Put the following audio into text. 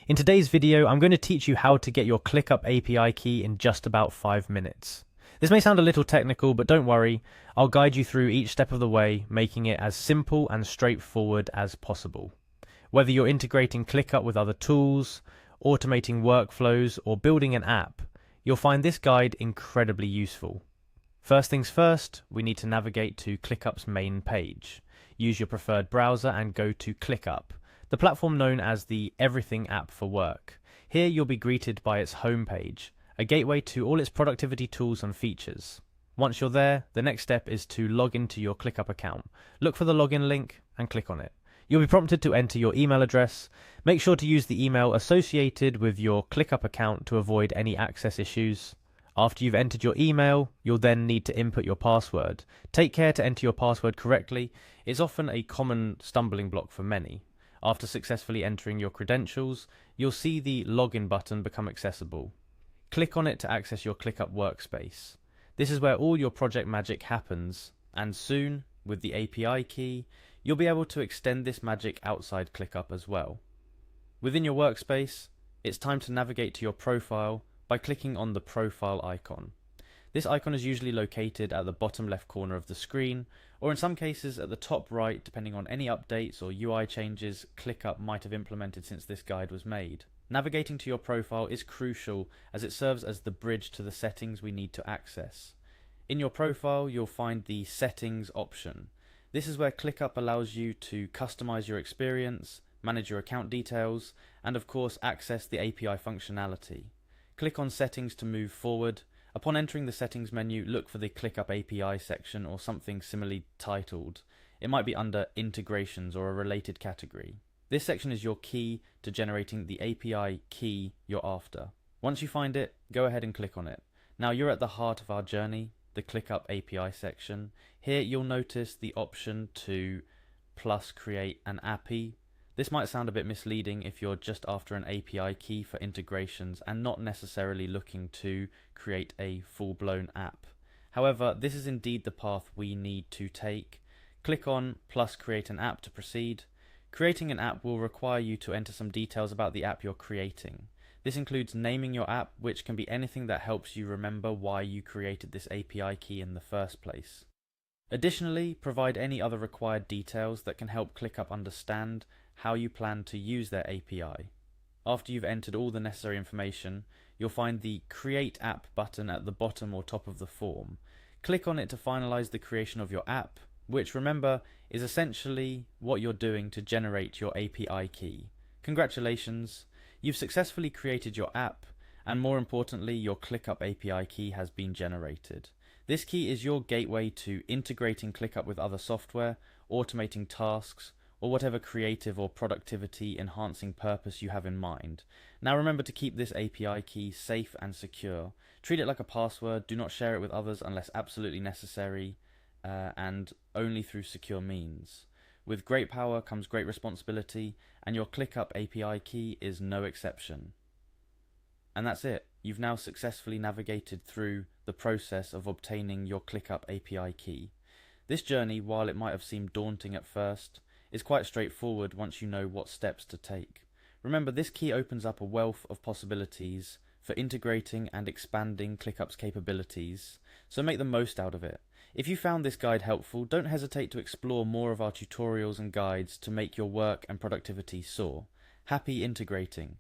In today's video, I'm going to teach you how to get your Clickup API key in just about 5 minutes. This may sound a little technical, but don't worry, I'll guide you through each step of the way, making it as simple and straightforward as possible. Whether you're integrating Clickup with other tools, automating workflows, or building an app, you'll find this guide incredibly useful. First things first, we need to navigate to Clickup's main page. Use your preferred browser and go to Clickup, the platform known as the Everything app for work. Here you'll be greeted by its homepage, a gateway to all its productivity tools and features. Once you're there, the next step is to log into your Clickup account. Look for the login link and click on it. You'll be prompted to enter your email address. Make sure to use the email associated with your Clickup account to avoid any access issues. After you've entered your email, you'll then need to input your password. Take care to enter your password correctly. It's often a common stumbling block for many. After successfully entering your credentials, you'll see the login button become accessible. Click on it to access your Clickup workspace. This is where all your project magic happens, and soon, with the API key, you'll be able to extend this magic outside Clickup as well. Within your workspace, it's time to navigate to your profile by clicking on the profile icon. This icon is usually located at the bottom left corner of the screen, or in some cases at the top right, depending on any updates or UI changes Clickup might have implemented since this guide was made. Navigating to your profile is crucial as it serves as the bridge to the settings we need to access. In your profile, you'll find the Settings option. This is where Clickup allows you to customize your experience, manage your account details, and of course access the API functionality. Click on Settings to move forward. Upon entering the Settings menu, look for the Clickup API section or something similarly titled. It might be under Integrations or a related category. This section is your key to generating the API key you're after. Once you find it, go ahead and click on it. Now you're at the heart of our journey, the Clickup API section. Here you'll notice the option to plus create an API. This might sound a bit misleading if you're just after an API key for integrations and not necessarily looking to create a full-blown app. However, this is indeed the path we need to take. Click on plus create an app to proceed. Creating an app will require you to enter some details about the app you're creating. This includes naming your app, which can be anything that helps you remember why you created this API key in the first place. Additionally, provide any other required details that can help Clickup understand how you plan to use their API. After you've entered all the necessary information, you'll find the Create App button at the bottom or top of the form. Click on it to finalize the creation of your app, which, remember, is essentially what you're doing to generate your API key. Congratulations, you've successfully created your app, and more importantly, your Clickup API key has been generated. This key is your gateway to integrating Clickup with other software, automating tasks, or whatever creative or productivity enhancing purpose you have in mind. Now remember to keep this API key safe and secure. Treat it like a password, do not share it with others unless absolutely necessary, and only through secure means. With great power comes great responsibility, and your Clickup API key is no exception. And that's it. You've now successfully navigated through the process of obtaining your Clickup API key. This journey, while it might have seemed daunting at first, is quite straightforward once you know what steps to take. Remember, this key opens up a wealth of possibilities for integrating and expanding Clickup's capabilities, so make the most out of it. If you found this guide helpful, don't hesitate to explore more of our tutorials and guides to make your work and productivity soar. Happy integrating!